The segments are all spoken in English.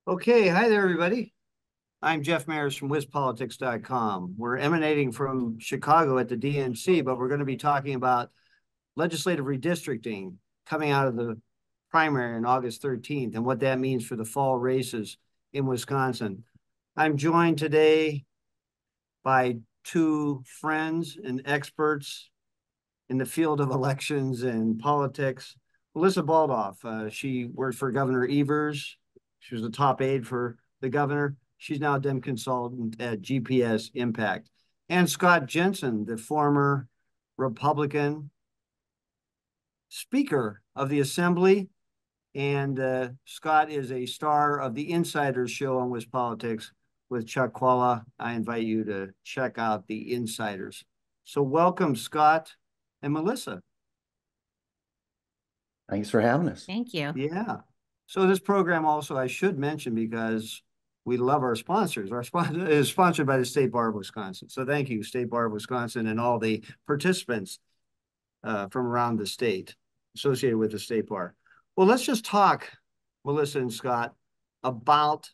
Okay, hi there, everybody. I'm Jeff Maris from WisPolitics.com. We're emanating from Chicago at the DNC, but we're going to be talking about legislative redistricting coming out of the primary on August 13th and what that means for the fall races in Wisconsin. I'm joined today by two friends and experts in the field of elections and politics. Melissa Baldauff, she worked for Governor Evers. She was the top aide for the governor. She's now a Dem consultant at GPS Impact. And Scott Jensen, the former Republican Speaker of the Assembly. And Scott is a star of the Insiders show on WisPolitics with Chuck Qualla. I invite you to check out the Insiders. So welcome, Scott and Melissa. Thanks for having us. Thank you. Yeah. So this program also, I should mention, because we love our sponsors. Our sponsor is sponsored by the State Bar of Wisconsin. So thank you, State Bar of Wisconsin, and all the participants from around the state associated with the State Bar. Well, let's just talk, Melissa and Scott, about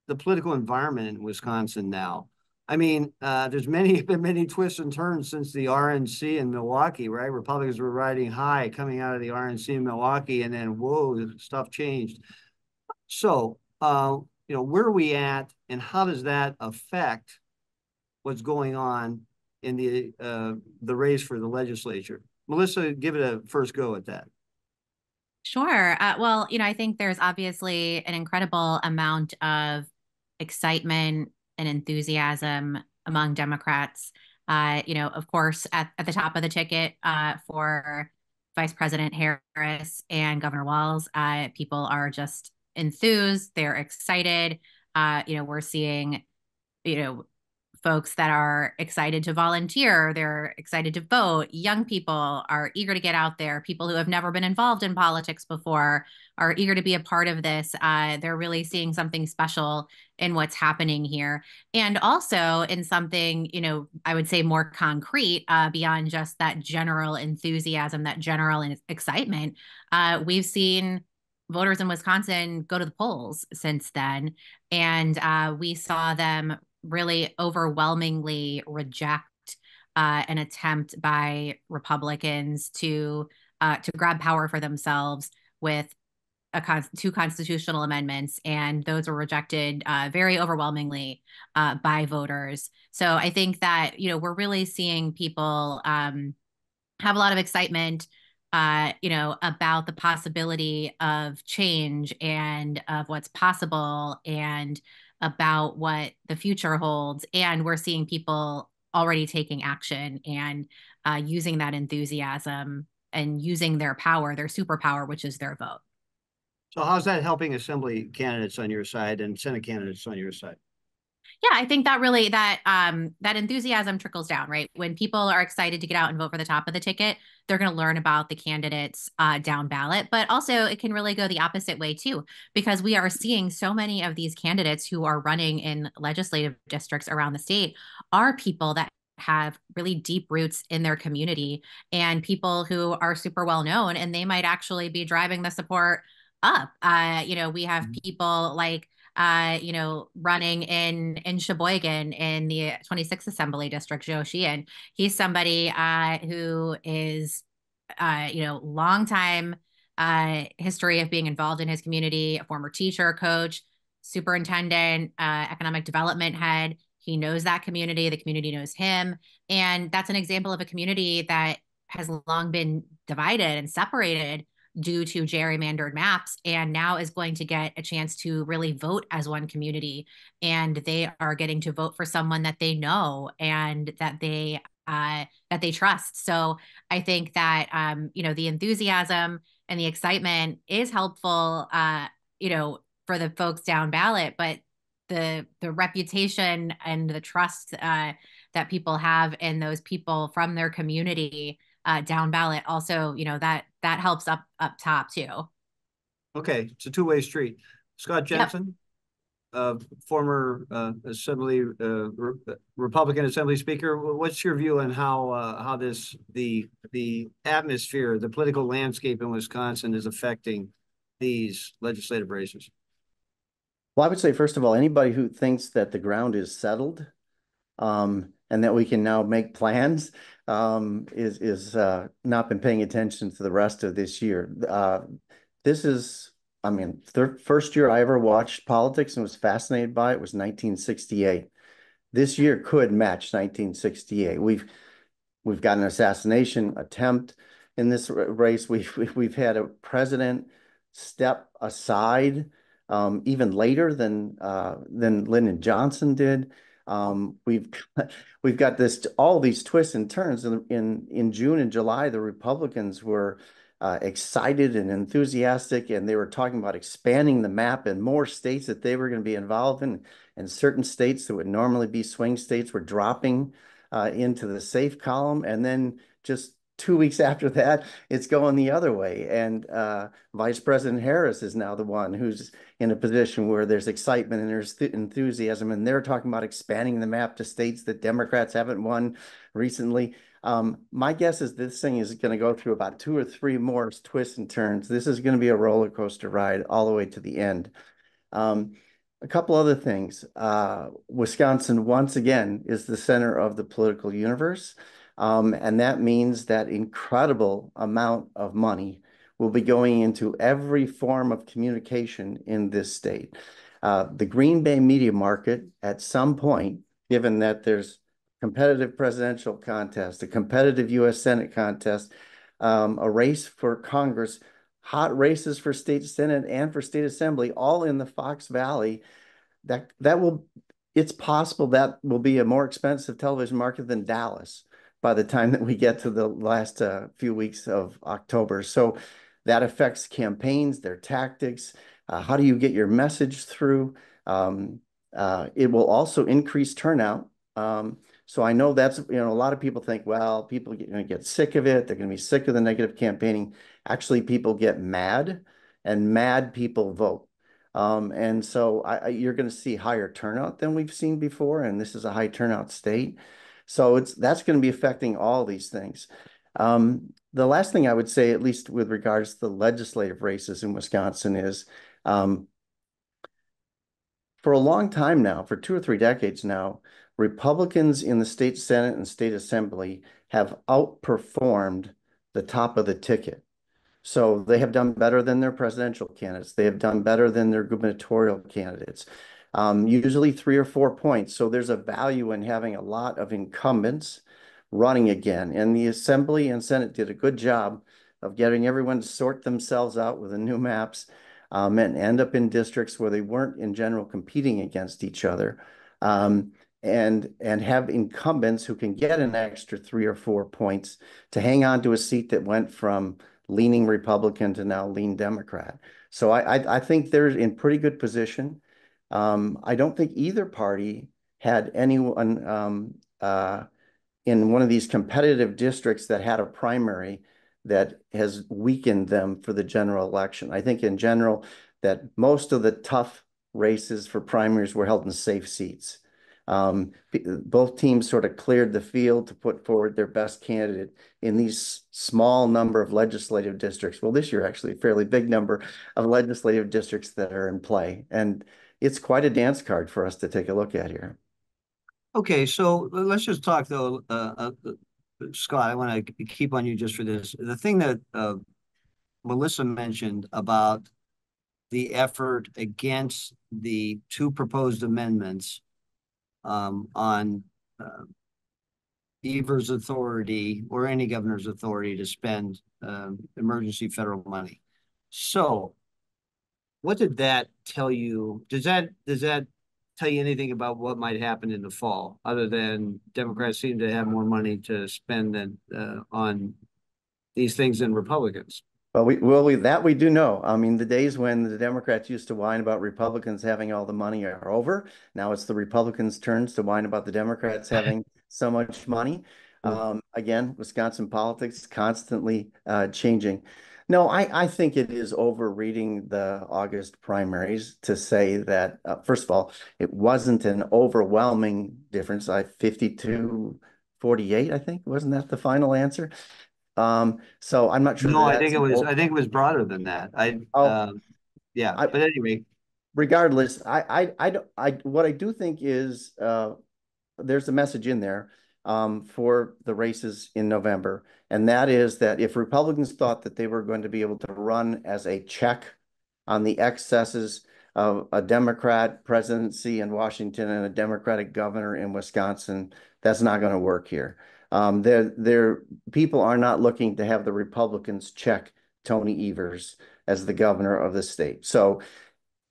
the political environment in Wisconsin now. I mean, there's been many twists and turns since the RNC in Milwaukee, right? Republicans were riding high coming out of the RNC in Milwaukee, and then whoa, stuff changed. So, where are we at, and how does that affect what's going on in the race for the legislature? Melissa, give it a first go at that. Sure. Well, I think there's obviously an incredible amount of excitement and enthusiasm among Democrats. Of course, at the top of the ticket for Vice President Harris and Governor Walz, people are just enthused. They're excited. We're seeing, folks that are excited to volunteer, they're excited to vote. Young people are eager to get out there. People who have never been involved in politics before are eager to be a part of this. They're really seeing something special in what's happening here. And also in something, I would say more concrete beyond just that general enthusiasm, that general excitement. We've seen voters in Wisconsin go to the polls since then. And we saw them really overwhelmingly reject an attempt by Republicans to grab power for themselves with two constitutional amendments, and those were rejected very overwhelmingly by voters. So I think that we're really seeing people have a lot of excitement about the possibility of change and of what's possible and about what the future holds. And we're seeing people already taking action and using that enthusiasm and using their power, their superpower, which is their vote. So how's that helping Assembly candidates on your side and Senate candidates on your side? Yeah, I think that really that enthusiasm trickles down, right? When people are excited to get out and vote for the top of the ticket, they're going to learn about the candidates down ballot. But also, it can really go the opposite way too, because we are seeing so many of these candidates who are running in legislative districts around the state are people that have really deep roots in their community and people who are super well known, and they might actually be driving the support up. We have people like running in Sheboygan in the 26th Assembly District, Joe Sheehan. He's somebody who is, long time history of being involved in his community, a former teacher, coach, superintendent, economic development head. He knows that community. The community knows him. And that's an example of a community that has long been divided and separated due to gerrymandered maps, and now is going to get a chance to really vote as one community. And they are getting to vote for someone that they know and that they trust. So I think that the enthusiasm and the excitement is helpful for the folks down ballot, but the reputation and the trust that people have in those people from their community down ballot also, that helps up top too. Okay, it's a two-way street. Scott Jensen, former Assembly Republican Assembly Speaker. What's your view on how the atmosphere, the political landscape in Wisconsin is affecting these legislative races? Well, I would say, first of all, anybody who thinks that the ground is settled and that we can now make plans is not been paying attention to the rest of this year. This is, I mean, the first year I ever watched politics and was fascinated by it was 1968. This year could match 1968. We've got an assassination attempt in this race. We've had a president step aside even later than Lyndon Johnson did. We've we've got this all these twists and turns. In June and July, the Republicans were excited and enthusiastic, and they were talking about expanding the map and more states that they were going to be involved in, and certain states that would normally be swing states were dropping into the safe column. And then just 2 weeks after that, it's going the other way. And Vice President Harris is now the one who's in a position where there's excitement and there's enthusiasm. And they're talking about expanding the map to states that Democrats haven't won recently. My guess is this thing is going to go through about 2 or 3 more twists and turns. This is going to be a roller coaster ride all the way to the end. A couple other things. Wisconsin, once again, is the center of the political universe. And that means that incredible amount of money will be going into every form of communication in this state. The Green Bay media market, at some point, given that there's competitive presidential contest, a competitive U.S. Senate contest, a race for Congress, hot races for state Senate and for state assembly, all in the Fox Valley, it's possible that will be a more expensive television market than Dallas by the time that we get to the last few weeks of October. So that affects campaigns, their tactics. How do you get your message through? It will also increase turnout. So I know that's, a lot of people think, well, people are going to get sick of it. They're going to be sick of the negative campaigning. Actually, people get mad, and mad people vote. And so you're going to see higher turnout than we've seen before, and this is a high turnout state. So that's going to be affecting all these things. The last thing I would say, at least with regards to the legislative races in Wisconsin, is for a long time now, for 2 or 3 decades now, Republicans in the state Senate and state assembly have outperformed the top of the ticket. So they have done better than their presidential candidates. They have done better than their gubernatorial candidates, usually 3 or 4 points. So there's a value in having a lot of incumbents running again. And the Assembly and Senate did a good job of getting everyone to sort themselves out with the new maps and end up in districts where they weren't in general competing against each other. And have incumbents who can get an extra 3 or 4 points to hang on to a seat that went from leaning Republican to now lean Democrat. So I think they're in pretty good position. I don't think either party had anyone in one of these competitive districts that had a primary that has weakened them for the general election. I think in general that most of the tough races for primaries were held in safe seats. Both teams sort of cleared the field to put forward their best candidate in these small number of legislative districts. Well, this year, actually, a fairly big number of legislative districts that are in play. And it's quite a dance card for us to take a look at here. Okay, so let's just talk though, Scott, I want to keep on you just for this. The thing that Melissa mentioned about the effort against the 2 proposed amendments on Evers' authority or any governor's authority to spend emergency federal money. So what did that tell you? Does that tell you anything about what might happen in the fall, other than Democrats seem to have more money to spend than on these things than Republicans? Well, we do know. I mean, the days when the Democrats used to whine about Republicans having all the money are over. Now it's the Republicans' turns to whine about the Democrats having so much money. Again, Wisconsin politics constantly changing. No, I think it is overreading the August primaries to say that, first of all, it wasn't an overwhelming difference. 52-48, I think. Wasn't that the final answer? So I'm not sure No, that that's I think it was broader than that. oh, Yeah, I, but anyway. regardless, what I do think is there's a message in there for the races in November, and that is that if Republicans thought that they were going to be able to run as a check on the excesses of a Democrat presidency in Washington and a Democratic governor in Wisconsin, that's not going to work here. People are not looking to have the Republicans check Tony Evers as the governor of the state. So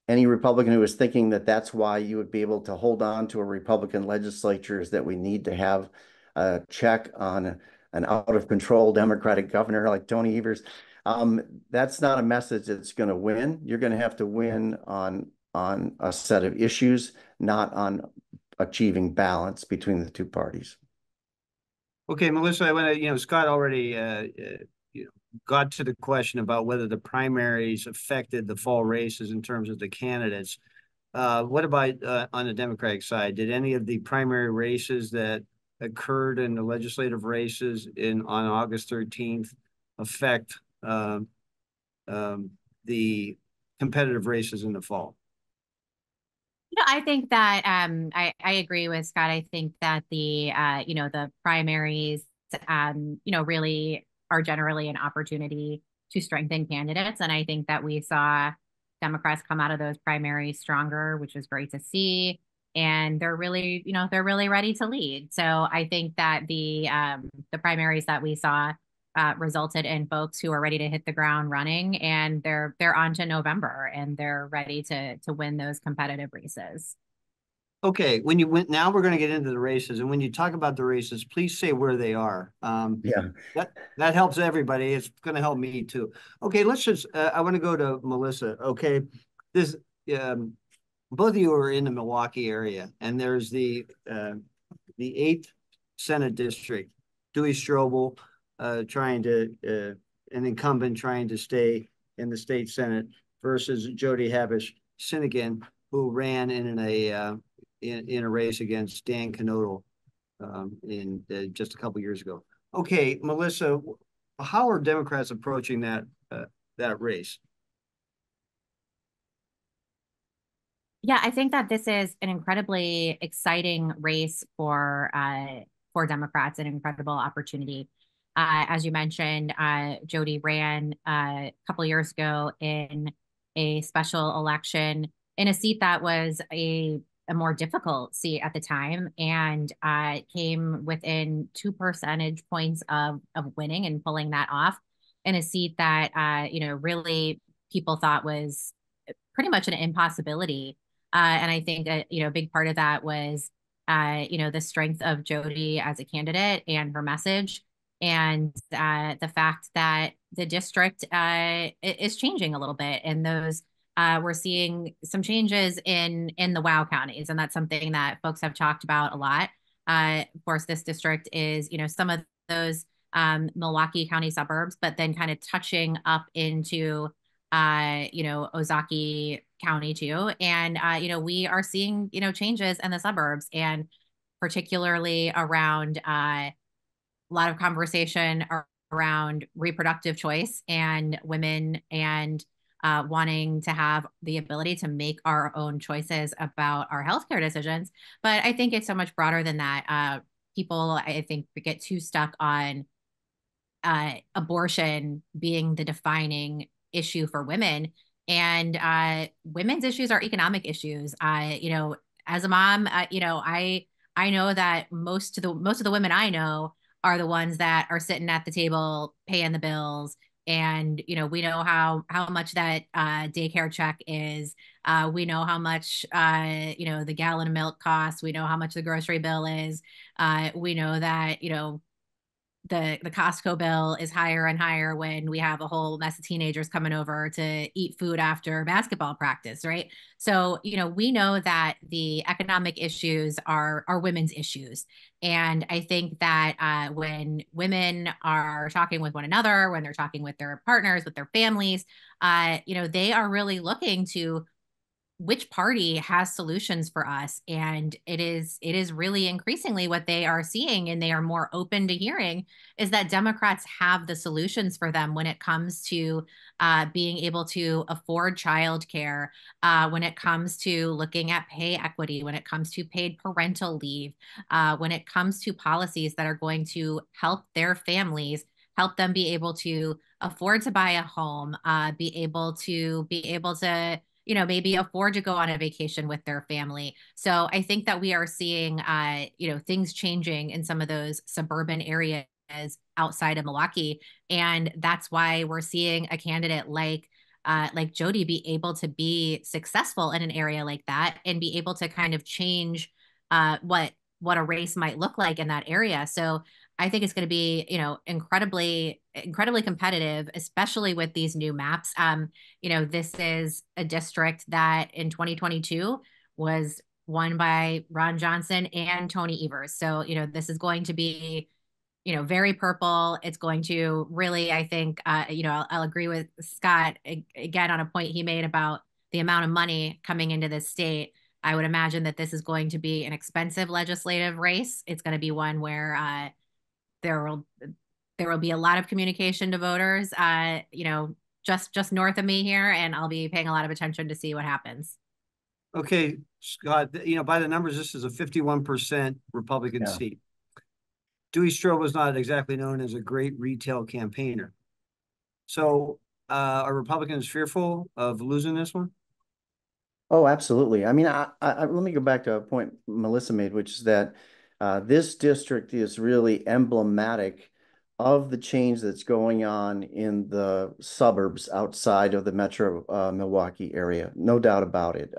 any Republican who is thinking that that's why you would be able to hold on to a Republican legislature is that we need to have a check on an out-of-control Democratic governor like Tony Evers. That's not a message that's going to win. You're going to have to win on a set of issues, not on achieving balance between the two parties. Okay, Melissa, I want to, Scott already got to the question about whether the primaries affected the fall races in terms of the candidates. What about on the Democratic side? Did any of the primary races that occurred in the legislative races on August 13th affect the competitive races in the fall? I think that I agree with Scott. I think that the primaries really are generally an opportunity to strengthen candidates. And I think that we saw Democrats come out of those primaries stronger, which was great to see. And they're really ready to lead. So I think that the primaries that we saw resulted in folks who are ready to hit the ground running, and they're on to November, and they're ready to win those competitive races. Okay, now we're going to get into the races, and when you talk about the races, please say where they are. Yeah, that helps everybody. It's going to help me too. Okay, let's just. I want to go to Melissa. Okay, this both of you are in the Milwaukee area, and there's the 8th Senate district. Dewey Strobel, an incumbent trying to stay in the state Senate, versus Jody Habush Sinegan, who ran in a race against Dan Knodel in just a couple years ago. Okay, Melissa, how are Democrats approaching that race? Yeah, I think that this is an incredibly exciting race for Democrats, an incredible opportunity. As you mentioned, Jody ran a couple of years ago in a special election in a seat that was a more difficult seat at the time, and came within 2 percentage points of winning and pulling that off in a seat that really people thought was pretty much an impossibility. And I think a big part of that was the strength of Jody as a candidate and her message, and the fact that the district is changing a little bit, and those we're seeing some changes in the WOW counties, and that's something that folks have talked about a lot. Of course, this district is some of those Milwaukee County suburbs, but then kind of touching up into Ozaukee County too. And, we are seeing, changes in the suburbs, and particularly around a lot of conversation around reproductive choice and women, and wanting to have the ability to make our own choices about our healthcare decisions. But I think it's so much broader than that. People, I think, get too stuck on abortion being the defining issue for women, and women's issues are economic issues. As a mom, I know that most of the women I know are the ones that are sitting at the table paying the bills, and we know how much that daycare check is. We know how much the gallon of milk costs. We know how much the grocery bill is. We know that the Costco bill is higher and higher when we have a whole mess of teenagers coming over to eat food after basketball practice, right? So, we know that the economic issues are women's issues. And I think that when women are talking with one another, when they're talking with their partners, with their families, they are really looking to which party has solutions for us. And it is really increasingly what they are seeing, and they are more open to hearing, is that Democrats have the solutions for them when it comes to being able to afford childcare, when it comes to looking at pay equity, when it comes to paid parental leave, when it comes to policies that are going to help their families, help them be able to afford to buy a home, be able to maybe afford to go on a vacation with their family. So I think that we are seeing, things changing in some of those suburban areas outside of Milwaukee. And that's why we're seeing a candidate like Jody be able to be successful in an area like that and be able to kind of change what a race might look like in that area. So I think it's going to be, incredibly, incredibly competitive, especially with these new maps. This is a district that in 2022 was won by Ron Johnson and Tony Evers. So, this is going to be, very purple. It's going to really, I think, I'll agree with Scott again on a point he made about the amount of money coming into this state. I would imagine that this is going to be an expensive legislative race. It's going to be one where there will there will be a lot of communication to voters, just north of me here, and I'll be paying a lot of attention to see what happens. Okay, Scott, by the numbers, this is a 51% Republican seat. Dewey Strobel was not exactly known as a great retail campaigner. So are Republicans fearful of losing this one? Oh, absolutely. I mean, let me go back to a point Melissa made, which is that this district is really emblematic of the change that's going on in the suburbs outside of the metro Milwaukee area. No doubt about it.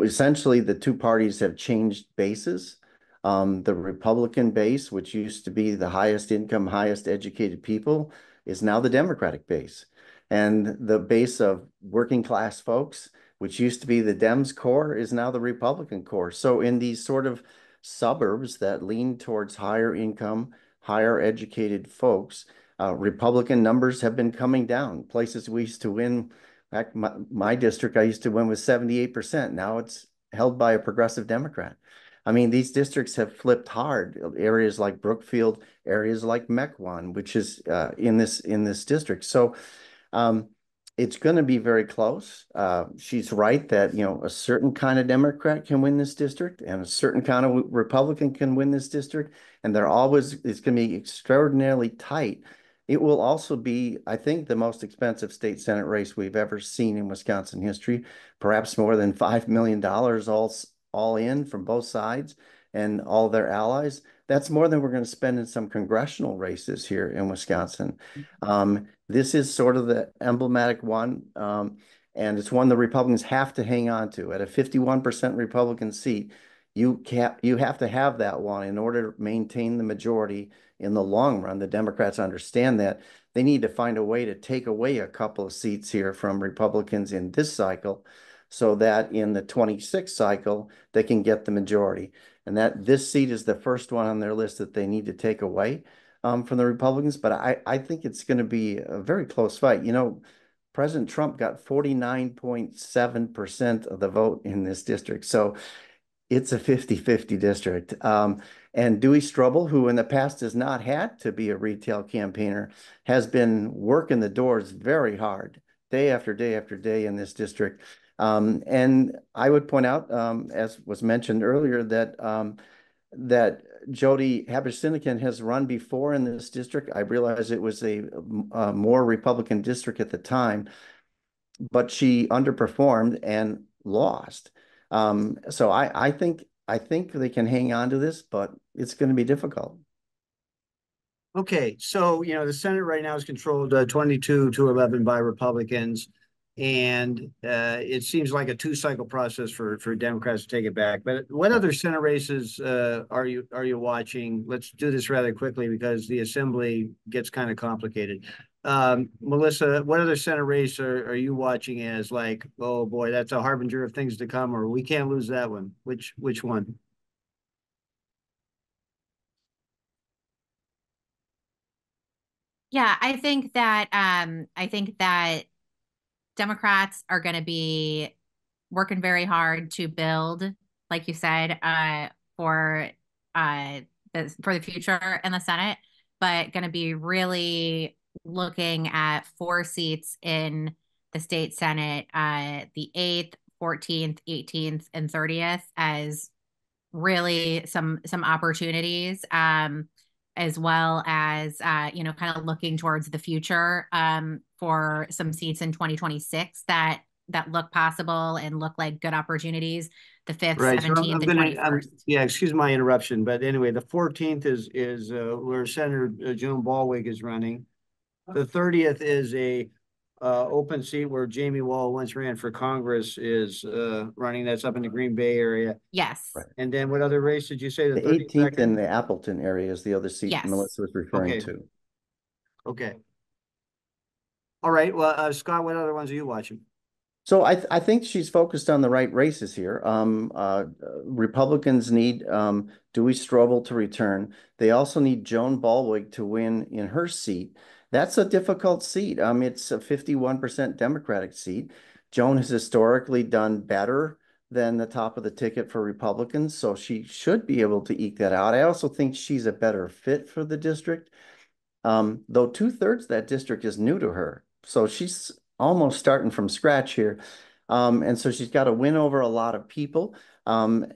Essentially, the two parties have changed bases. The Republican base, which used to be the highest income, highest educated people, is now the Democratic base. And the base of working class folks, which used to be the Dems core, is now the Republican core. So in these sort of suburbs that lean towards higher income, higher educated folks, Republican numbers have been coming down. Places we used to win, back my district, I used to win with 78%. Now it's held by a progressive Democrat. I mean, these districts have flipped hard. Areas like Brookfield, areas like Mequon, which is in this district. So it's going to be very close. She's right that, a certain kind of Democrat can win this district and a certain kind of Republican can win this district. And it's going to be extraordinarily tight. It will also be, I think, the most expensive state Senate race we've ever seen in Wisconsin history, perhaps more than $5 million all in from both sides and all their allies. That's more than we're going to spend in some congressional races here in Wisconsin. This is sort of the emblematic one, and it's one the Republicans have to hang on to. At a 51% Republican seat, you have to have that one in order to maintain the majority in the long run. The Democrats understand that. They need to find a way to take away a couple of seats here from Republicans in this cycle so that in the 26th cycle, they can get the majority. And that this seat is the first one on their list that they need to take away from the Republicans. But I think it's going to be a very close fight. President Trump got 49.7% of the vote in this district. So it's a 50-50 district. And Dewey Strobel, who in the past has not had to be a retail campaigner, has been working the doors very hard, day after day after day in this district. And I would point out, as was mentioned earlier, that Jody Haber-Sinekin has run before in this district. I realize it was a more Republican district at the time, but she underperformed and lost. So I think they can hang on to this, but it's going to be difficult. Okay, so the Senate right now is controlled 22-11 by Republicans, and it seems like a two-cycle process for Democrats to take it back. But what other Senate races are you watching? Let's do this rather quickly because the Assembly gets kind of complicated. Melissa, what other Senate race are you watching as like, oh boy, that's a harbinger of things to come, or we can't lose that one? Which one? Yeah, I think that Democrats are going to be working very hard to build, like you said, for for the future in the Senate, but going to be really looking at 4 seats in the state Senate, the 8th, 14th, 18th, and 30th as really some opportunities, as well as kind of looking towards the future, for some seats in 2026 that look possible and look like good opportunities. The 5th, Right. So 17th, and 21st. yeah, excuse my interruption, but anyway, the 14th is where Senator Joan Baldwin is running. The 30th is a open seat where Jamie Wall once ran for Congress is running. That's up in the Green Bay area. Yes. Right. And then what other race did you say? The 18th in the Appleton area is the other seat Yes. Melissa was referring to. Okay. All right. Well, Scott, what other ones are you watching? So I think she's focused on the right races here. Republicans need Dewey Strobel to return. They also need Joan Baldwin to win in her seat. That's a difficult seat. It's a 51% Democratic seat. Joan has historically done better than the top of the ticket for Republicans, so she should be able to eke that out. I also think she's a better fit for the district, though 2/3 of that district is new to her. So she's almost starting from scratch here. And so she's got to win over a lot of people.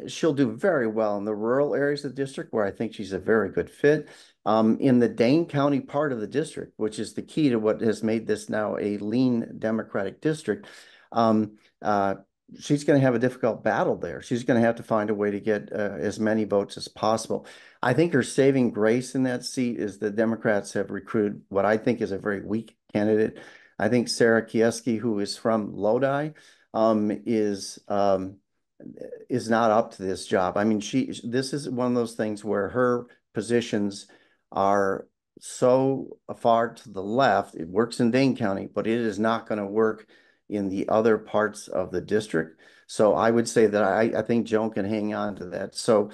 She'll do very well in the rural areas of the district where I think she's a very good fit. In the Dane County part of the district, which is the key to what has made this now a lean Democratic district, she's going to have a difficult battle there. She's going to have to find a way to get as many votes as possible. I think her saving grace in that seat is the Democrats have recruited what I think is a very weak candidate. I think Sarah Kieski, who is from Lodi, is not up to this job. I mean, this is one of those things where her positions are so far to the left. It works in Dane County, but it is not going to work in the other parts of the district. So I would say that I think Joan can hang on to that. So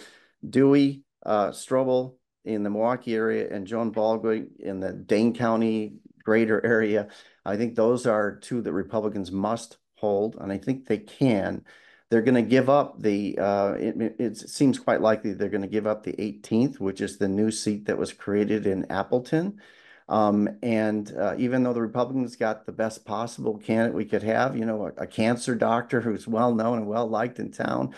Dewey, Strobel in the Milwaukee area, and Joan Baldwin in the Dane County greater area. I think those are two that Republicans must hold, and I think they can. They're going to give up it seems quite likely they're going to give up the 18th, which is the new seat that was created in Appleton. Even though the Republicans got the best possible candidate we could have, a cancer doctor who's well known and well liked in town,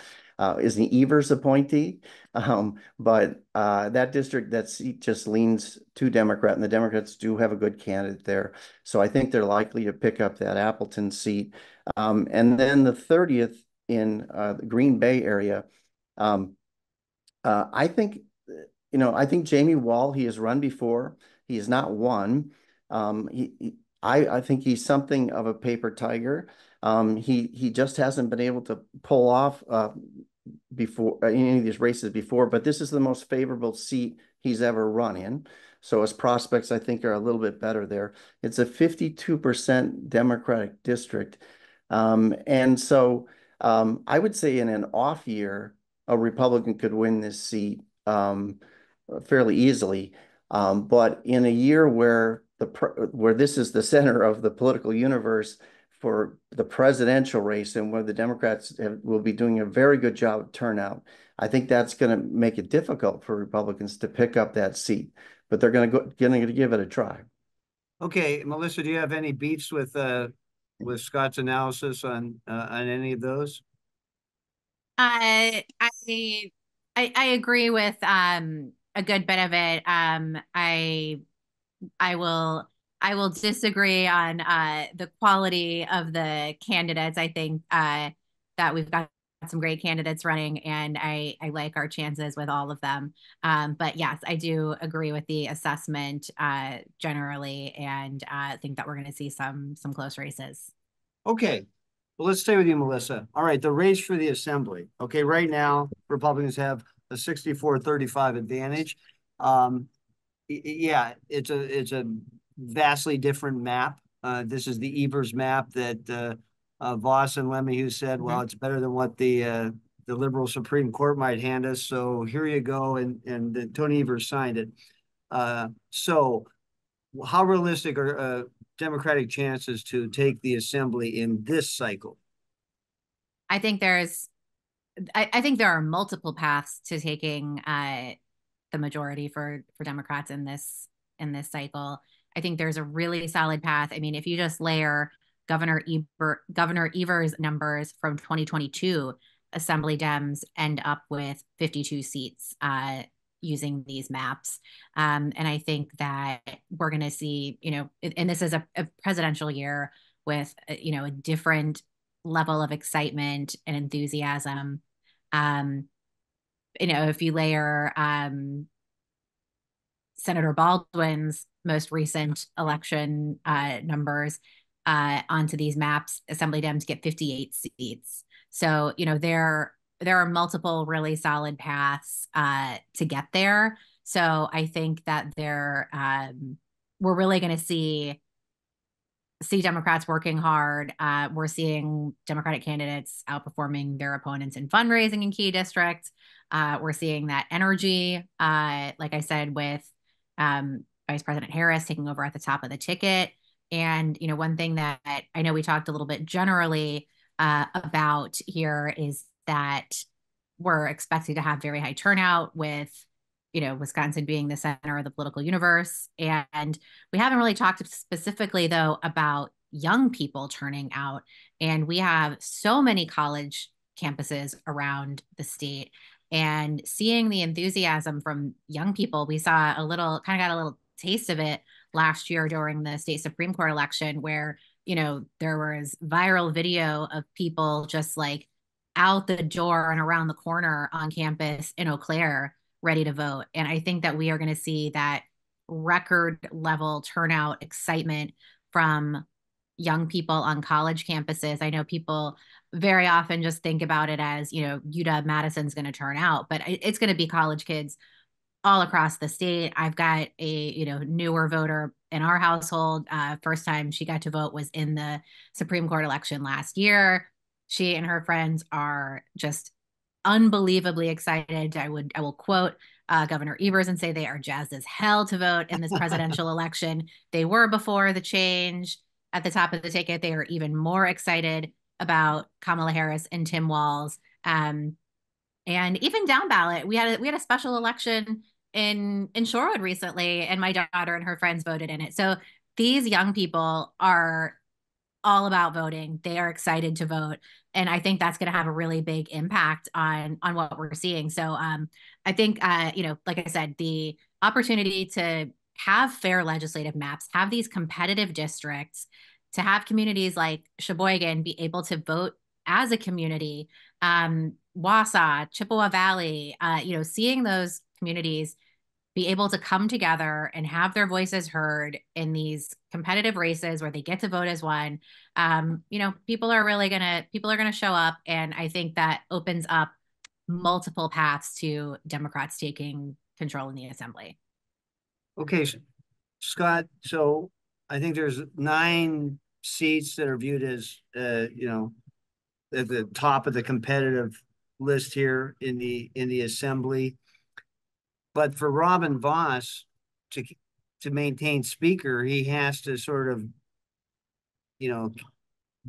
is the Evers appointee. But that district, that seat just leans to Democrat, and the Democrats do have a good candidate there. So I think they're likely to pick up that Appleton seat. And then the 30th in the Green Bay area, I think Jamie Wall, he has run before. He has not won. I think he's something of a paper tiger. He just hasn't been able to pull off before any of these races before, but this is the most favorable seat he's ever run in. So his prospects, I think, are a little bit better there. It's a 52% Democratic district. And so I would say in an off year, a Republican could win this seat fairly easily. But in a year where this is the center of the political universe for the presidential race, and where the Democrats will be doing a very good job of turnout, I think that's going to make it difficult for Republicans to pick up that seat. But they're going to give it a try. Okay, Melissa, do you have any beats with Scott's analysis on any of those? I agree with a good bit of it. I will disagree on the quality of the candidates. I think that we've got some great candidates running, and I like our chances with all of them. But yes, I do agree with the assessment generally, and think that we're going to see some close races. Okay. Well, let's stay with you, Melissa. All right, the race for the assembly. Okay, right now, Republicans have a 64-35 advantage. Yeah, it's a vastly different map. This is the Evers map that Voss and Lemmy said, well, it's better than what the liberal Supreme Court might hand us. So here you go, and Tony Evers signed it. So how realistic are Democratic chances to take the assembly in this cycle? I think I think there are multiple paths to taking the majority for Democrats in this cycle. I think there's a really solid path. I mean, if you just layer Governor Evers' numbers from 2022, Assembly Dems end up with 52 seats using these maps. And I think that we're going to see, and this is a presidential year with, a different level of excitement and enthusiasm. If you layer Senator Baldwin's most recent election numbers onto these maps, Assembly Dems get 58 seats. So, there are multiple really solid paths to get there. So I think that we're really going to see Democrats working hard. We're seeing Democratic candidates outperforming their opponents in fundraising in key districts. We're seeing that energy, like I said, with Vice President Harris taking over at the top of the ticket. And, one thing that I know we talked a little bit generally about here is that we're expecting to have very high turnout with, Wisconsin being the center of the political universe. And we haven't really talked specifically, though, about young people turning out. And we have so many college campuses around the state. And seeing the enthusiasm from young people, we saw got a little taste of it last year during the state Supreme Court election, where, there was viral video of people just like out the door and around the corner on campus in Eau Claire ready to vote. And I think that we are going to see that record level turnout excitement from young people on college campuses. I know people very often just think about it as, UW-Madison's going to turn out, but it's going to be college kids all across the state. I've got a, newer voter in our household. First time she got to vote was in the Supreme Court election last year. She and her friends are just unbelievably excited. I will quote Governor Evers and say they are jazzed as hell to vote in this presidential election. They were before the change at the top of the ticket. They are even more excited about Kamala Harris and Tim Walz. And even down ballot, we had a special election in Shorewood recently, and my daughter and her friends voted in it. So these young people are all about voting. They are excited to vote. And I think that's going to have a really big impact on what we're seeing. So I think, like I said, the opportunity to have fair legislative maps, have these competitive districts, to have communities like Sheboygan be able to vote as a community, Wausau, Chippewa Valley, seeing those communities be able to come together and have their voices heard in these competitive races where they get to vote as one. People are gonna show up, and I think that opens up multiple paths to Democrats taking control in the assembly. Okay, Scott. So I think there's 9 seats that are viewed as at the top of the competitive list here in the assembly. But for Robin Vos to maintain speaker, he has to sort of,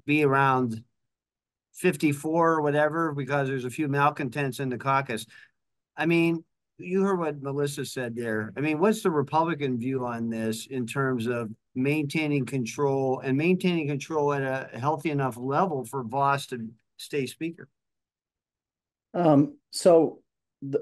be around 54 or whatever, because there's a few malcontents in the caucus. I mean, you heard what Melissa said there. I mean, what's the Republican view on this in terms of maintaining control at a healthy enough level for Vos to stay speaker? So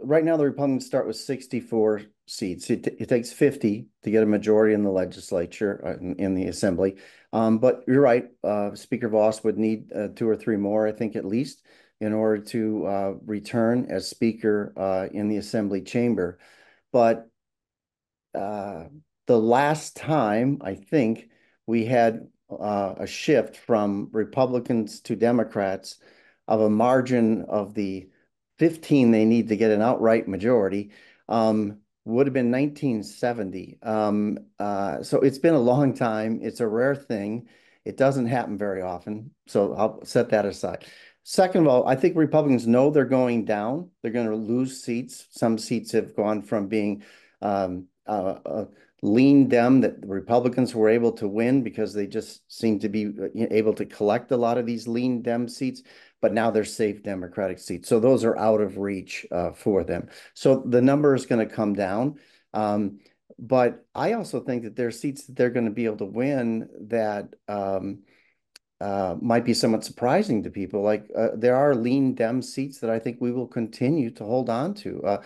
right now the Republicans start with 64 seats. It takes 50 to get a majority in the legislature, in the assembly. But you're right, Speaker Vos would need 2 or 3 more, I think, at least, in order to return as speaker in the assembly chamber. But the last time, I think, we had a shift from Republicans to Democrats of a margin of the 15 they need to get an outright majority, would have been 1970. So it's been a long time. It's a rare thing. It doesn't happen very often. So I'll set that aside. Second of all, I think Republicans know they're going down. They're going to lose seats. Some seats have gone from being lean Dem that the Republicans were able to win because they just seem to be able to collect a lot of these lean Dem seats, but now they're safe Democratic seats. So those are out of reach for them. So the number is going to come down. But I also think that there are seats that they're going to be able to win that might be somewhat surprising to people. Like there are lean Dem seats that I think we will continue to hold on to.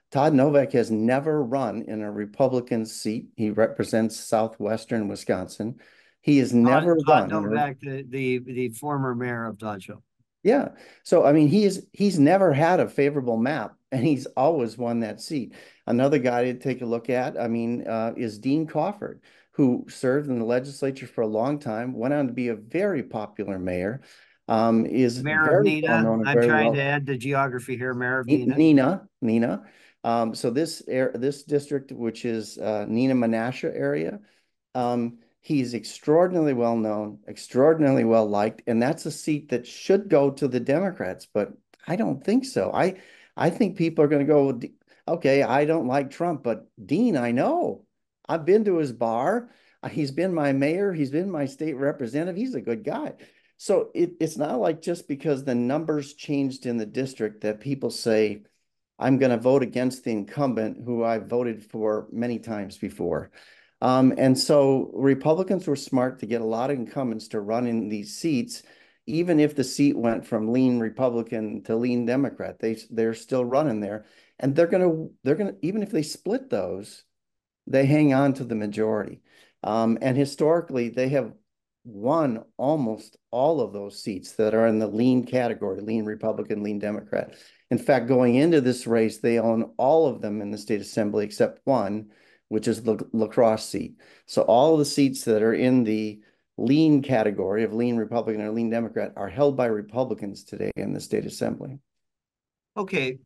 Todd Novak has never run in a Republican seat. He represents southwestern Wisconsin. He has never Todd run. Novak, the former mayor of Dodgeville. Yeah. So I mean, he's never had a favorable map, and he's always won that seat. Another guy to take a look at, I mean, is Dean Crawford, who served in the legislature for a long time, went on to be a very popular mayor, is Mayor of very well Neenah. known and I'm very trying well. to add the geography here. Mayor of Neenah. Neenah. So this district, which is Neenah Menasha area, he's extraordinarily well known, extraordinarily well liked, and that's a seat that should go to the Democrats, but I don't think so. I think people are going to go, okay, I don't like Trump, but Dean, I know. I've been to his bar. He's been my mayor. He's been my state representative. He's a good guy. So it's not like just because the numbers changed in the district that people say, I'm going to vote against the incumbent who I voted for many times before. And so Republicans were smart to get a lot of incumbents to run in these seats, even if the seat went from lean Republican to lean Democrat. They're still running there, and they're gonna even if they split those, they hang on to the majority. And historically, they have won almost all of those seats that are in the lean category, lean Republican, lean Democrat. In fact, going into this race, they own all of them in the state assembly except one, which is the La Crosse seat. So all of the seats that are in the lean category of lean Republican or lean Democrat are held by Republicans today in the state assembly. Okay,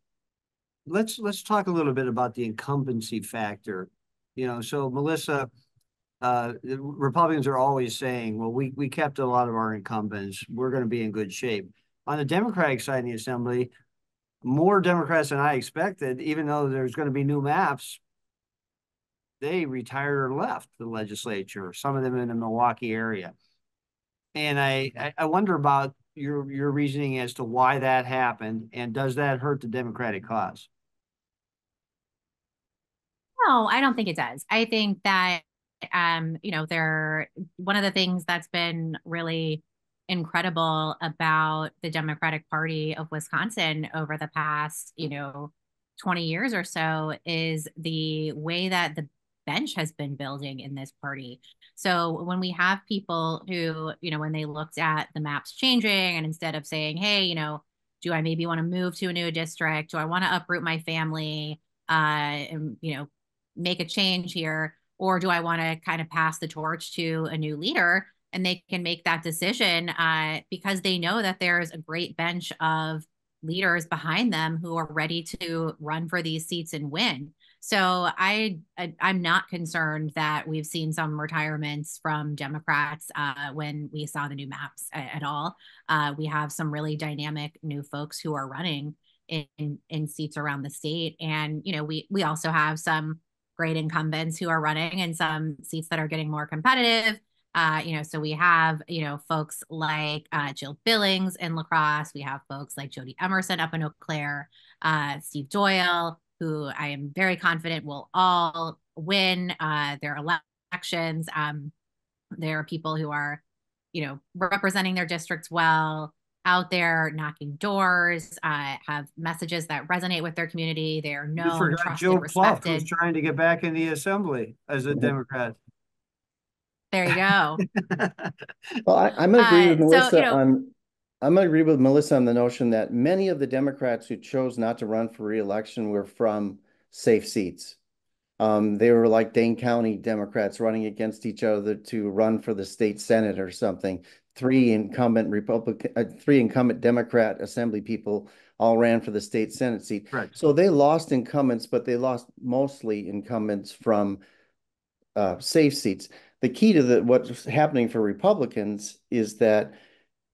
let's talk a little bit about the incumbency factor. So Melissa, Republicans are always saying, well, we kept a lot of our incumbents. We're going to be in good shape. On the Democratic side in the assembly, more Democrats than I expected, even though there's going to be new maps, they retired or left the legislature, some of them in the Milwaukee area. And I wonder about your reasoning as to why that happened, and does that hurt the Democratic cause? No, I don't think it does. I think that one of the things that's been really incredible about the Democratic Party of Wisconsin over the past, 20 years or so is the way that the bench has been building in this party. So when we have people who, when they looked at the maps changing and instead of saying, hey, do I maybe want to move to a new district? Do I want to uproot my family? And, make a change here, or do I want to kind of pass the torch to a new leader? And they can make that decision because they know that there's a great bench of leaders behind them who are ready to run for these seats and win. So I'm not concerned that we've seen some retirements from Democrats when we saw the new maps at all. We have some really dynamic new folks who are running in seats around the state, and we also have some great incumbents who are running in some seats that are getting more competitive. So we have, folks like Jill Billings in La Crosse. We have folks like Jody Emerson up in Eau Claire, Steve Doyle, who I am very confident will all win their elections. There are people who are, representing their districts well, out there knocking doors, have messages that resonate with their community. They are known, You forgot trusted, Joe Pluff, respected. who's trying to get back in the assembly as a Democrat. There you go. Well, I'm going to agree with Melissa I'm going to agree with Melissa on the notion that many of the Democrats who chose not to run for re-election were from safe seats. They were like Dane County Democrats running against each other to run for the state Senate or something. Three incumbent Democrat assembly people all ran for the state Senate seat. Correct. So they lost incumbents, but they lost mostly incumbents from safe seats. The key to what's happening for Republicans is that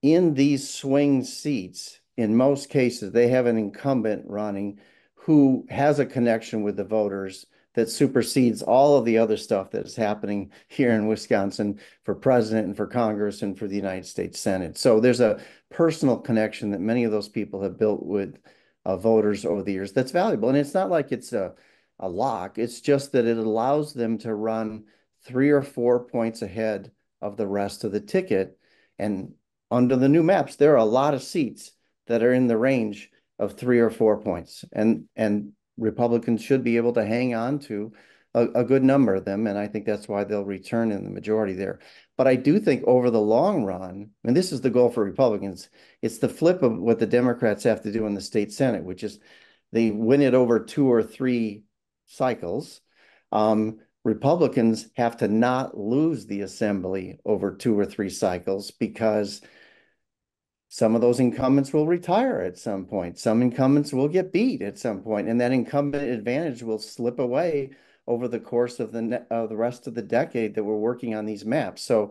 in these swing seats, in most cases, they have an incumbent running who has a connection with the voters that supersedes all of the other stuff that is happening here in Wisconsin for president and for Congress and for the United States Senate. So there's a personal connection that many of those people have built with voters over the years that's valuable. And it's not like it's a lock. It's just that it allows them to run 3 or 4 points ahead of the rest of the ticket. And under the new maps, there are a lot of seats that are in the range of 3 or 4 points. And Republicans should be able to hang on to a good number of them. And I think that's why they'll return in the majority there. But I do think over the long run, and this is the goal for Republicans, it's the flip of what the Democrats have to do in the state Senate, which is they win it over 2 or 3 cycles. Republicans have to not lose the assembly over 2 or 3 cycles because some of those incumbents will retire at some point. Some incumbents will get beat at some point, and that incumbent advantage will slip away over the course of the rest of the decade that we're working on these maps. So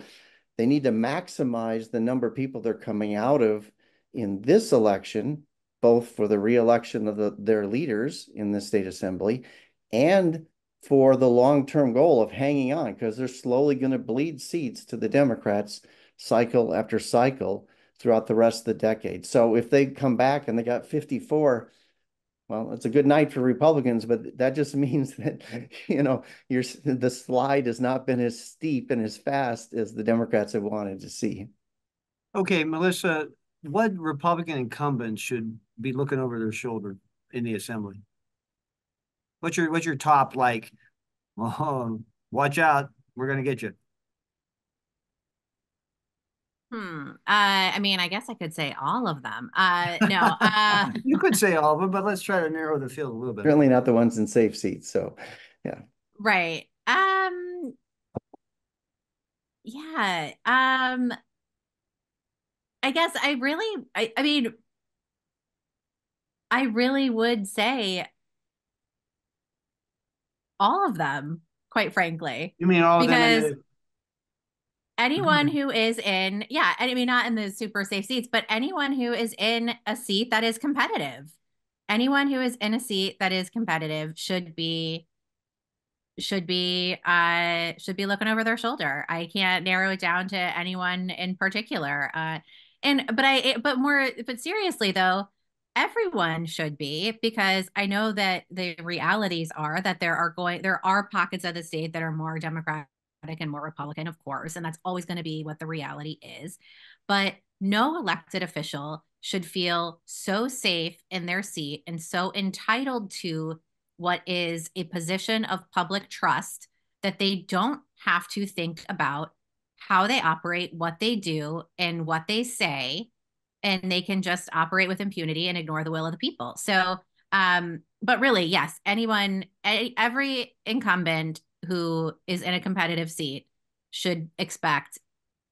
they need to maximize the number of people they're coming out of in this election, both for the re-election of their leaders in the state assembly and for the long-term goal of hanging on, because they're slowly going to bleed seats to the Democrats cycle after cycle throughout the rest of the decade. So if they come back and they got 54, well, it's a good night for Republicans, but that just means that, the slide has not been as steep and as fast as the Democrats have wanted to see. Okay, Melissa, what Republican incumbents should be looking over their shoulder in the assembly? What's your top, like, oh, watch out, we're going to get you? I mean, I guess I could say all of them. No. You could say all of them, but let's try to narrow the field a little bit. Certainly not the ones in safe seats. So, yeah. Right. Yeah. I guess I mean, I really would say all of them, quite frankly. You mean all of them? Because anyone who is in, yeah, I mean, not in the super safe seats, but anyone who is in a seat that is competitive, anyone who is in a seat that is competitive should be looking over their shoulder. I can't narrow it down to anyone in particular. But seriously though, everyone should be, because I know that the realities are that there are pockets of the state that are more Democratic and more Republican, of course, and that's always going to be what the reality is. But no elected official should feel so safe in their seat and so entitled to what is a position of public trust that they don't have to think about how they operate, what they do, and what they say, and they can just operate with impunity and ignore the will of the people. So, but really, yes, every incumbent who is in a competitive seat should expect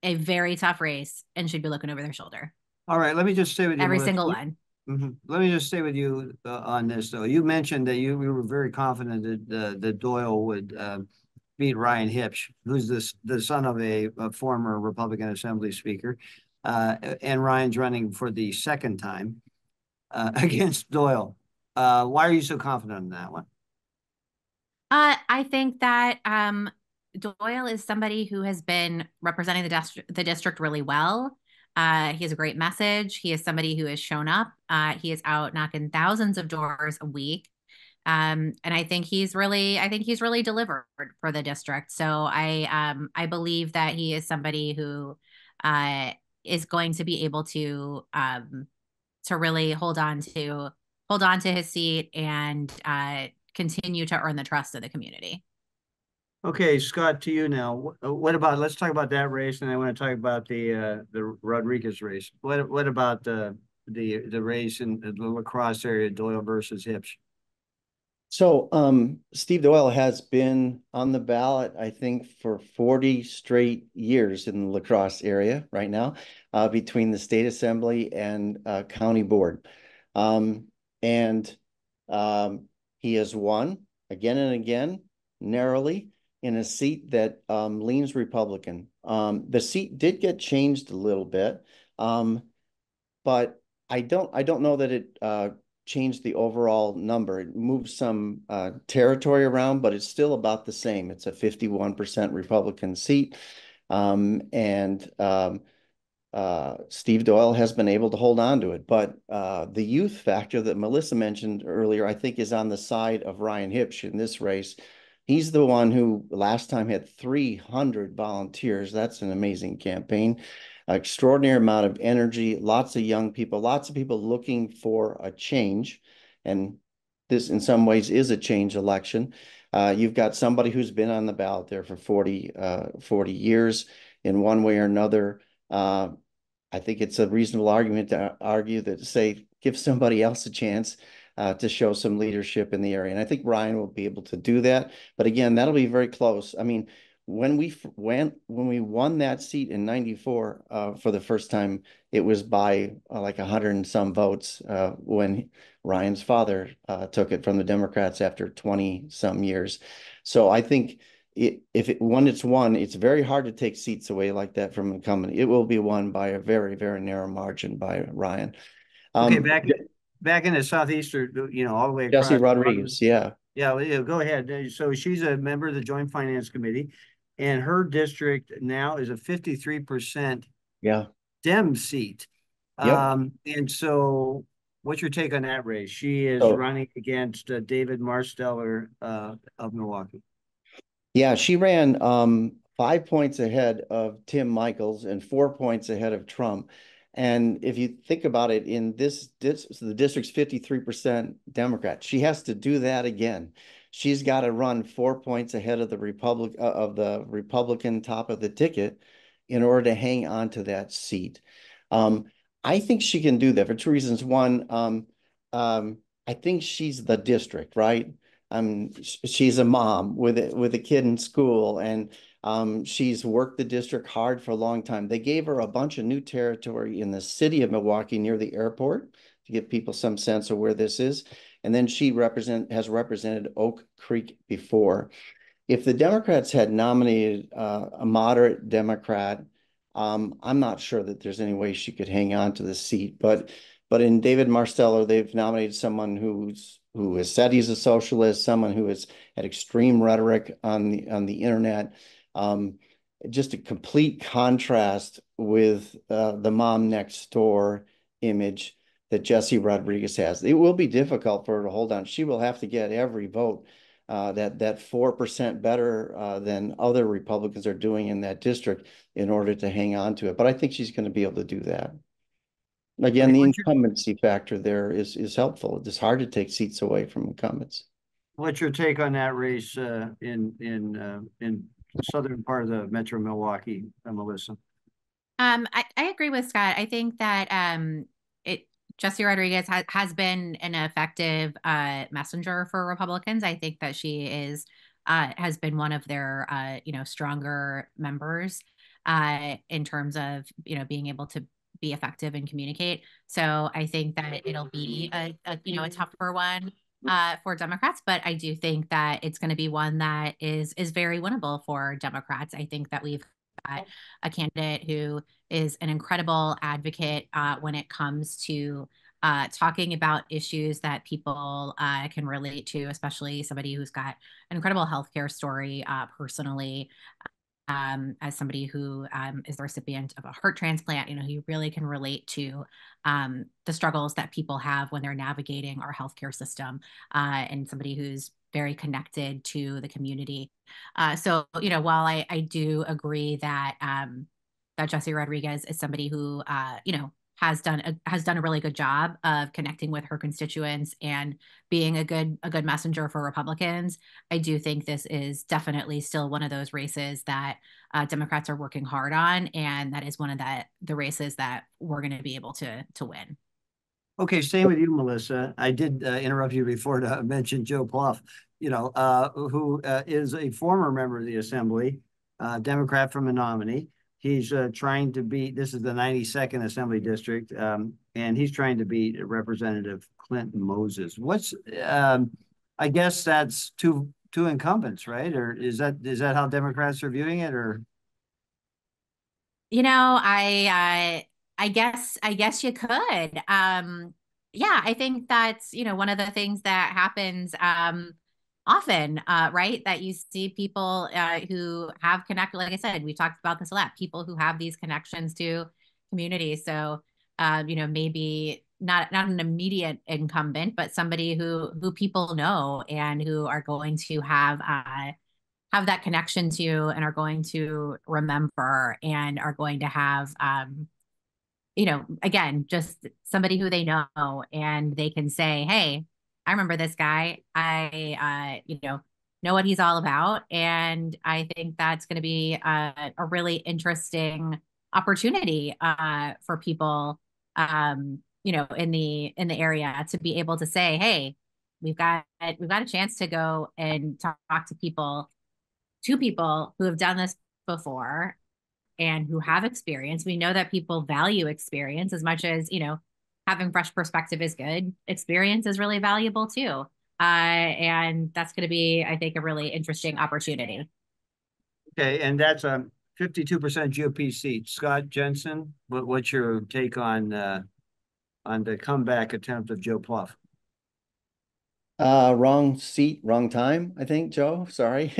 a very tough race and should be looking over their shoulder. All right, let me just stay with you. Every single one. Let me just stay with you on this, though. You mentioned that you were very confident that Doyle would beat Ryan Hipsch, who's the son of a former Republican Assembly Speaker, and Ryan's running for the second time against Doyle. Why are you so confident in that one? I think that Doyle is somebody who has been representing the district really well. He has a great message. He is somebody who has shown up. He is out knocking thousands of doors a week. And I think he's really delivered for the district. So I believe that he is somebody who is going to be able to really hold on to his seat and continue to earn the trust of the community. Okay, Scott, to you now. Let's talk about that race, and I want to talk about the Rodriguez race. What about the race in the La Crosse area, Doyle versus Hipsch? So Steve Doyle has been on the ballot, I think, for 40 straight years in the La Crosse area right now, between the state assembly and county board. And he has won again and again, narrowly, in a seat that leans Republican. The seat did get changed a little bit, but I don't know that it change the overall number. It moves some territory around, but it's still about the same. It's a 51% Republican seat. Steve Doyle has been able to hold on to it. But the youth factor that Melissa mentioned earlier, I think, is on the side of Ryan Hipsch in this race. He's the one who last time had 300 volunteers. That's an amazing campaign. Extraordinary amount of energy, lots of young people, lots of people looking for a change. And this, in some ways, is a change election. You've got somebody who's been on the ballot there for 40 years in one way or another. I think it's a reasonable argument to argue that say give somebody else a chance to show some leadership in the area. And I think Ryan will be able to do that. But again, that'll be very close. I mean, when we won that seat in '94 for the first time, it was by like 100 and some votes when Ryan's father took it from the Democrats after 20 some years. So I think when it's won, it's very hard to take seats away like that from an incumbent. It will be won by a very, very narrow margin by Ryan. Okay, back in the Southeastern, all the way across. Jesse Rodriguez, yeah. Yeah, go ahead. So she's a member of the Joint Finance Committee, and her district now is a 53% Dem seat. Yep. And so what's your take on that race? She is running against David Marsteller of Milwaukee. Yeah, she ran 5 points ahead of Tim Michels and 4 points ahead of Trump. And if you think about it, in the district's 53% Democrat. She has to do that again. She's got to run 4 points ahead of the Republican top of the ticket in order to hang on to that seat. I think she can do that for two reasons. One, I think she's the district, right? She's a mom with a kid in school, and she's worked the district hard for a long time. They gave her a bunch of new territory in the city of Milwaukee near the airport to give people some sense of where this is. And then she has represented Oak Creek before. If the Democrats had nominated a moderate Democrat, I'm not sure that there's any way she could hang on to the seat. But in David Marsteller, they've nominated someone who has said he's a socialist, someone who has had extreme rhetoric on the internet. Just a complete contrast with the mom next door image that Jesse Rodriguez has. It will be difficult for her to hold on. She will have to get every vote that 4% better than other Republicans are doing in that district in order to hang on to it. But I think she's going to be able to do that. Again, the incumbency factor there is helpful. It's hard to take seats away from incumbents. What's your take on that race in southern part of the Metro Milwaukee, Melissa? I agree with Scott. I think that Jesse Rodriguez has been an effective messenger for Republicans. I think that she has been one of their stronger members in terms of being able to be effective and communicate. So I think that it'll be a tougher one for Democrats, but I do think that it's going to be one that is very winnable for Democrats. I think that we've got a candidate who is an incredible advocate when it comes to talking about issues that people can relate to, especially somebody who's got an incredible healthcare story personally. As somebody who is the recipient of a heart transplant, he really can relate to the struggles that people have when they're navigating our healthcare system, and somebody who's very connected to the community. So, while I do agree that that Jesse Rodriguez is somebody who, has done a really good job of connecting with her constituents and being a good messenger for Republicans, I do think this is definitely still one of those races that Democrats are working hard on, and that is one of the races that we're going to be able to win. Okay, staying with you, Melissa. I did interrupt you before to mention Joe Baldauff, who is a former member of the Assembly, Democrat from Menominee. He's trying to beat, this is the 92nd Assembly District, and he's trying to beat Representative Clinton Moses. I guess that's two incumbents, right? Or is that how Democrats are viewing it, or? I guess you could. Yeah, I think that's, one of the things that happens often, right? That you see people who have connected, like I said, we talked about this a lot, people who have these connections to communities. So, maybe not an immediate incumbent, but somebody who people know and who are going to have that connection to and are going to remember and are going to have again, just somebody who they know and they can say, hey, I remember this guy. I, know what he's all about. And I think that's going to be a really interesting opportunity for people, in the area to be able to say, hey, we've got a chance to go and talk to people who have done this before and who have experience. We know that people value experience as much as, having fresh perspective is good. Experience is really valuable too. And that's going to be, I think, a really interesting opportunity. Okay, and that's a 52% GOP seat. Scott, Jensen, what's your take on the comeback attempt of Joe Pluff? Wrong seat, wrong time, I think, Joe. Sorry.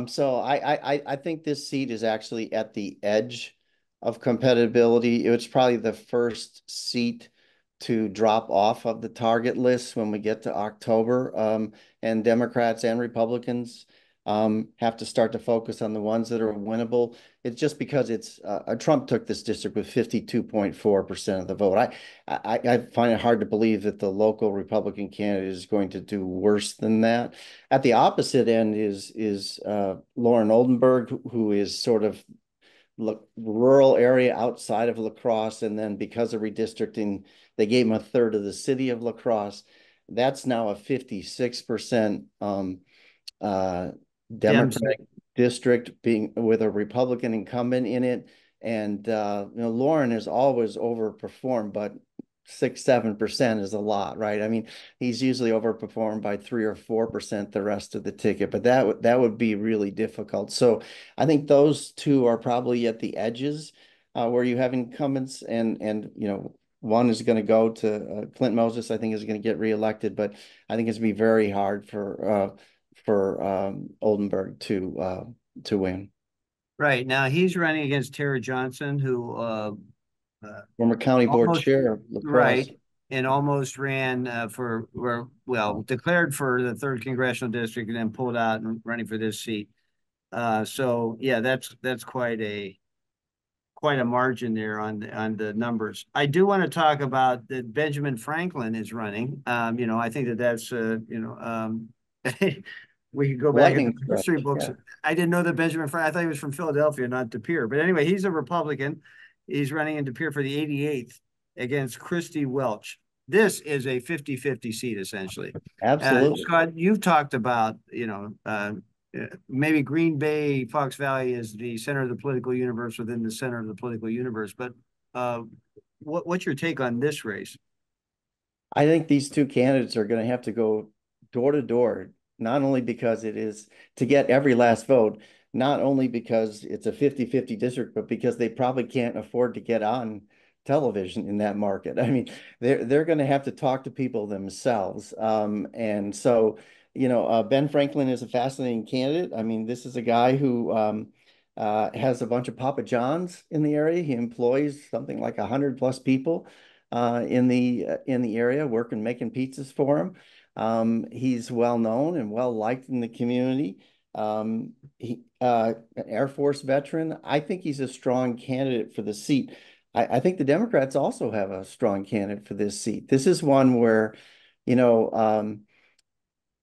So I think this seat is actually at the edge of compatibility. It was probably the first seat to drop off of the target list when we get to October. And Democrats and Republicans have to start to focus on the ones that are winnable. It's just because it's Trump took this district with 52.4% of the vote. I find it hard to believe that the local Republican candidate is going to do worse than that. At the opposite end is Lauren Oldenburg, who is sort of rural area outside of La Crosse, and then because of redistricting, they gave him a third of the city of La Crosse. That's now a 56% Democratic district being with a Republican incumbent in it. And Lauren has always overperformed, but 6-7% is a lot, right? I mean, he's usually overperformed by 3 or 4% the rest of the ticket, but that would be really difficult. So I think those two are probably at the edges where you have incumbents, and one is going to go to Clint Moses. I think is going to get reelected, but I think it's going to be very hard for Oldenburg to win. Right. Now he's running against Tara Johnson, who former county board chair of La Crosse. Right, and almost ran declared for the 3rd congressional district and then pulled out and running for this seat. So yeah, that's quite a margin there on the numbers. I do want to talk about that Benjamin Franklin is running. I think that's we could go back in the history books. Yeah. I didn't know that Benjamin Franklin. I thought he was from Philadelphia, not De Pere. But anyway, he's a Republican. He's running in De Pere for the 88th against Christy Welch. This is a 50-50 seat, essentially. Absolutely. Scott, you've talked about, maybe Green Bay, Fox Valley is the center of the political universe within the center of the political universe. But what's your take on this race? I think these two candidates are going to have to go door to door, not only because it is to get every last vote, not only because it's a 50-50 district, but because they probably can't afford to get on television in that market. I mean, they're going to have to talk to people themselves. And so, Ben Franklin is a fascinating candidate. I mean, this is a guy who has a bunch of Papa John's in the area. He employs something like 100+ people in the area, making pizzas for him. He's well known and well liked in the community. He an Air Force veteran. I think he's a strong candidate for the seat. I think the Democrats also have a strong candidate for this seat. This is one where,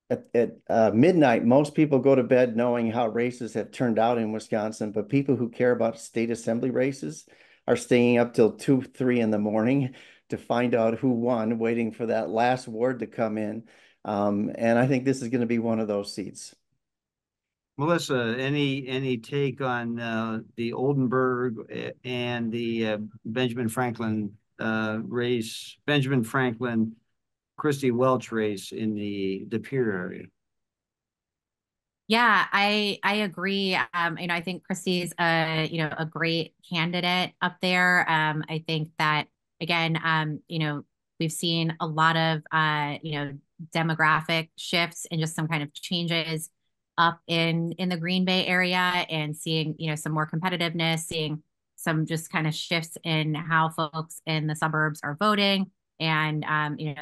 at midnight, most people go to bed knowing how races have turned out in Wisconsin, but people who care about state assembly races are staying up till 2, 3 in the morning to find out who won, waiting for that last word to come in. And I think this is going to be one of those seats. Melissa, any take on the Oldenburg and the Benjamin Franklin race, Benjamin Franklin, Christy Welch race in the De Pere area? Yeah, I agree. I think Christy's a great candidate up there. I think that again, We've seen a lot of, demographic shifts and just some kind of changes up in the Green Bay area, and seeing, some more competitiveness, seeing some just kind of shifts in how folks in the suburbs are voting. And,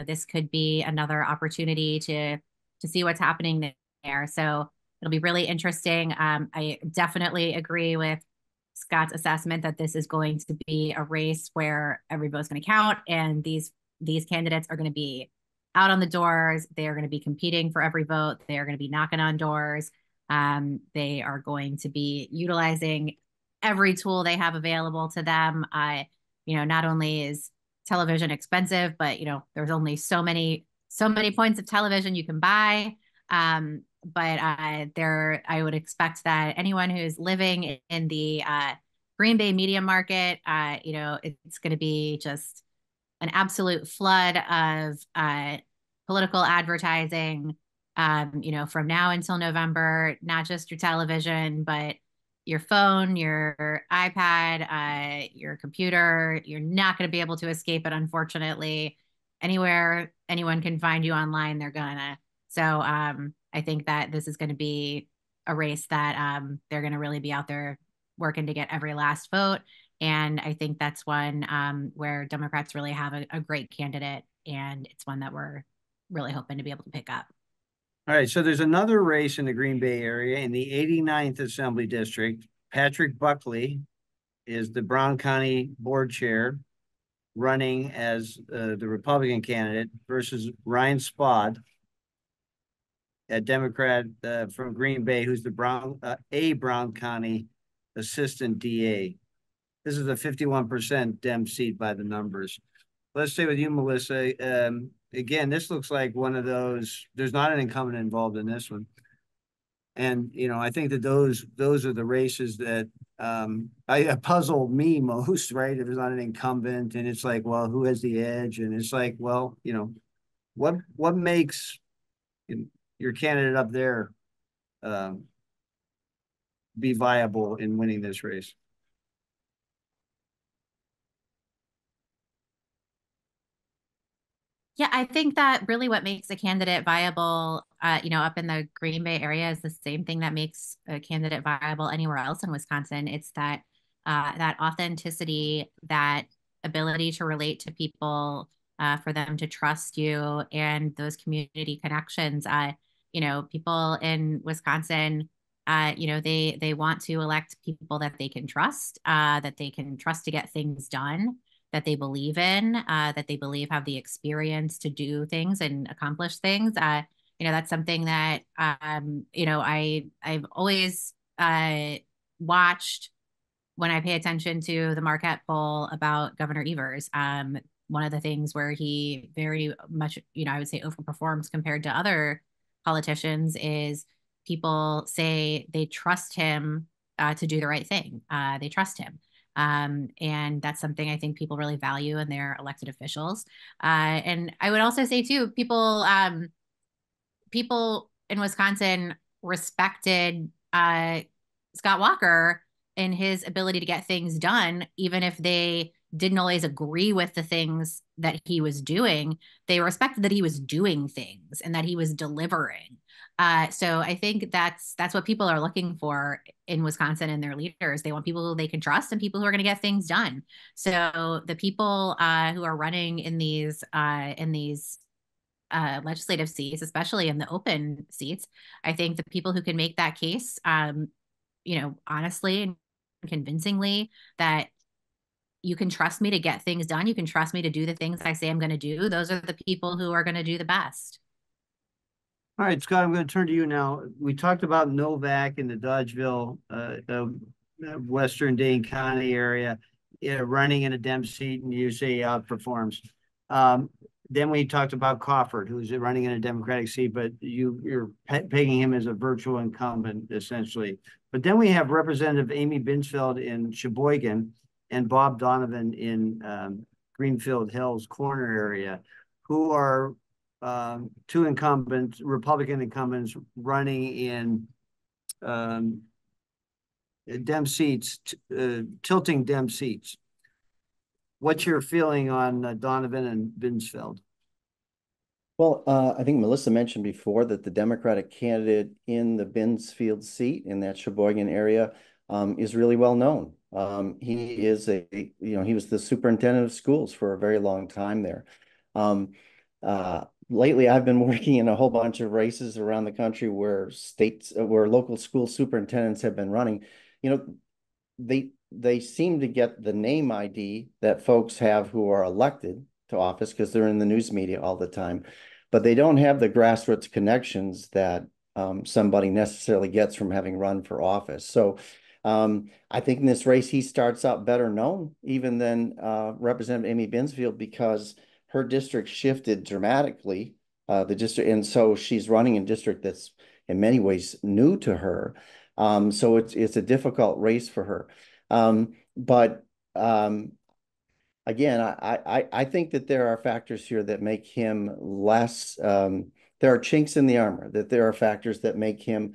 this could be another opportunity to see what's happening there. So it'll be really interesting. I definitely agree with Scott's assessment that this is going to be a race where every vote's going to count, and these candidates are going to be out on the doors. They are going to be competing for every vote. They are going to be knocking on doors. They are going to be utilizing every tool they have available to them. Not only is television expensive, but there's only so many points of television you can buy. But I would expect that anyone who's living in the Green Bay media market, it's going to be just an absolute flood of political advertising, from now until November, not just your television, but your phone, your iPad, your computer. You're not going to be able to escape it, unfortunately. Anywhere anyone can find you online, they're gonna. So I think that this is going to be a race that they're going to really be out there working to get every last vote. And I think that's one where Democrats really have a great candidate, and it's one that we're really hoping to be able to pick up. All right, so there's another race in the Green Bay area in the 89th Assembly District. Patrick Buckley is the Brown County Board Chair, running as the Republican candidate, versus Ryan Spaude, a Democrat from Green Bay, who's the Brown County Assistant DA. This is a 51% Dem seat by the numbers. Let's stay with you, Melissa. Again, this looks like one of those, there's not an incumbent involved in this one. And, I think that those are the races that puzzle me most, right? If there's not an incumbent, and it's like, well, who has the edge? And it's like, well, what makes your candidate up there be viable in winning this race? Yeah, I think that really what makes a candidate viable, up in the Green Bay area is the same thing that makes a candidate viable anywhere else in Wisconsin. It's that authenticity, that ability to relate to people, for them to trust you, and those community connections. People in Wisconsin, they want to elect people that they can trust, to get things done, that they believe in, that they believe have the experience to do things and accomplish things. That's something that, I've always watched when I pay attention to the Marquette poll about Governor Evers. One of the things where he very much, I would say overperforms compared to other politicians is people say they trust him to do the right thing. They trust him. And that's something I think people really value in their elected officials. And I would also say too, people in Wisconsin respected Scott Walker in his ability to get things done, even if they didn't always agree with the things that he was doing. They respected that he was doing things and that he was delivering. So I think that's what people are looking for in Wisconsin and their leaders. They want people who they can trust and people who are going to get things done. So the people who are running in these legislative seats, especially in the open seats, I think the people who can make that case, honestly and convincingly, that you can trust me to get things done, you can trust me to do the things I say I'm going to do, those are the people who are going to do the best. All right, Scott, I'm going to turn to you now. We talked about Novak in the Dodgeville, Western Dane County area, running in a Dem seat, and you say outperforms. Then we talked about Crawford, who's running in a Democratic seat, but you're pegging him as a virtual incumbent, essentially. But then we have Representative Amy Binsfeld in Sheboygan and Bob Donovan in Greenfield Hills Corner area, who are two incumbents, Republican incumbents, running in Dem seats, tilting Dem seats. what's your feeling on Donovan and Binsfeld? Well, I think Melissa mentioned before that the Democratic candidate in the Binsfield seat in that Sheboygan area is really well known. He is he was the superintendent of schools for a very long time there. Lately, I've been working in a whole bunch of races around the country where where local school superintendents have been running. You know, they seem to get the name ID that folks have who are elected to office because they're in the news media all the time, but they don't have the grassroots connections that somebody necessarily gets from having run for office. So I think in this race, he starts out better known even than Representative Amy Binsfield because her district shifted dramatically, the district, and so she's running in a district that's in many ways new to her. So it's a difficult race for her. But again, I think that there are factors here that make him less, there are chinks in the armor, that there are factors that make him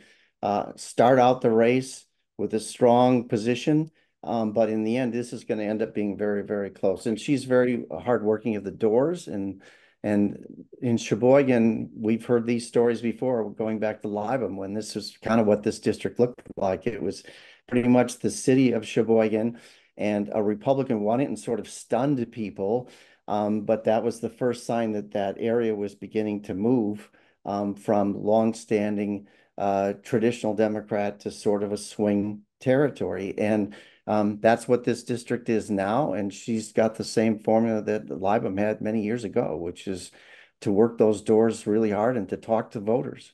start out the race with a strong position. But in the end, this is going to end up being very, very close. And she's very hardworking at the doors. And in Sheboygan, we've heard these stories before, going back to Libam, when this was kind of what this district looked like. It was pretty much the city of Sheboygan, and a Republican won it and sort of stunned people. But that was the first sign that that area was beginning to move from longstanding traditional Democrat to sort of a swing territory. And that's what this district is now. And she's got the same formula that Libam had many years ago, which is to work those doors really hard and to talk to voters.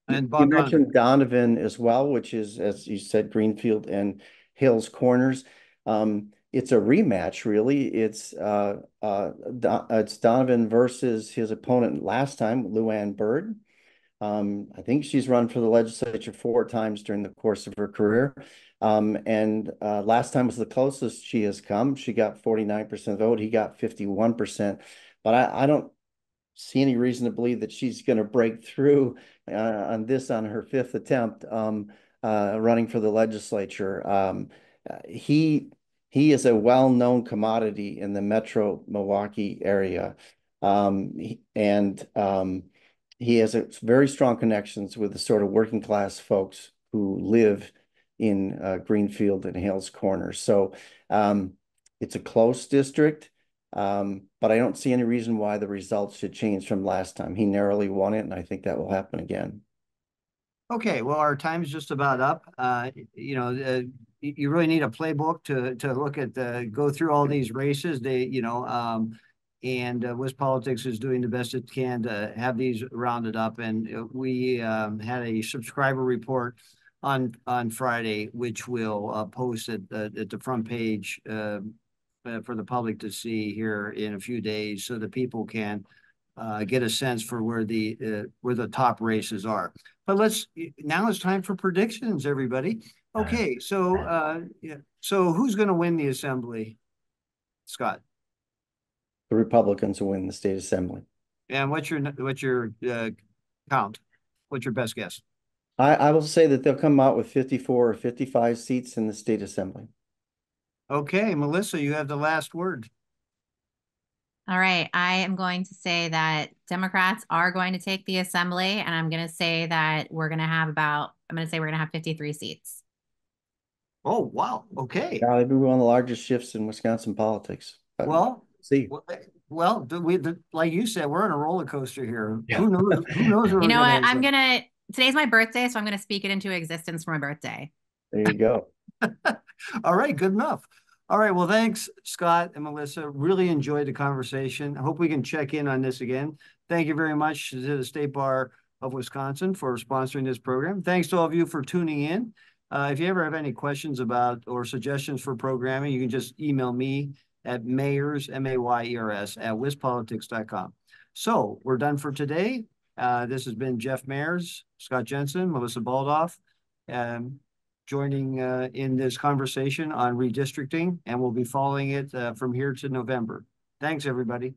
And you mentioned Donovan as well, which is, as you said, Greenfield and Hills Corners. It's a rematch, really. It's Donovan versus his opponent last time, Luann Byrd. I think she's run for the legislature 4 times during the course of her career. Last time was the closest she has come. She got 49% vote. He got 51%. But I don't see any reason to believe that she's going to break through on her 5th attempt running for the legislature. He is a well-known commodity in the Metro Milwaukee area. He has very strong connections with the sort of working class folks who live in Greenfield and Hales Corners. So it's a close district, but I don't see any reason why the results should change from last time. He narrowly won it, and I think that will happen again. Okay, well, our time's just about up. You really need a playbook to look at go through all these races. And WisPolitics is doing the best it can to have these rounded up. And we had a subscriber report on Friday, which we'll post at the front page for the public to see here in a few days, so that people can get a sense for where the top races are. But now it's time for predictions, everybody. Okay, so who's going to win the assembly, Scott? The Republicans will win the state assembly. And what's your count? What's your best guess? I will say that they'll come out with 54 or 55 seats in the state assembly. Okay, Melissa, you have the last word. All right. I am going to say that Democrats are going to take the assembly, and I'm going to say that we're going to have 53 seats. Oh, wow. Okay. Yeah, it'll be one of the largest shifts in Wisconsin politics. Well, see. Well, like you said, we're on a roller coaster here. Yeah. Who knows? Who knows? You know what? Today's my birthday, so I'm going to speak it into existence for my birthday. There you go. All right, good enough. All right, well, thanks, Scott and Melissa. Really enjoyed the conversation. I hope we can check in on this again. Thank you very much to the State Bar of Wisconsin for sponsoring this program. Thanks to all of you for tuning in. If you ever have any questions about or suggestions for programming, you can just email me at mayers, M-A-Y-E-R-S, at wispolitics.com. So we're done for today. This has been Jeff Mayers, Scott Jensen, Melissa Baldauff, joining in this conversation on redistricting, and we'll be following it from here to November. Thanks, everybody.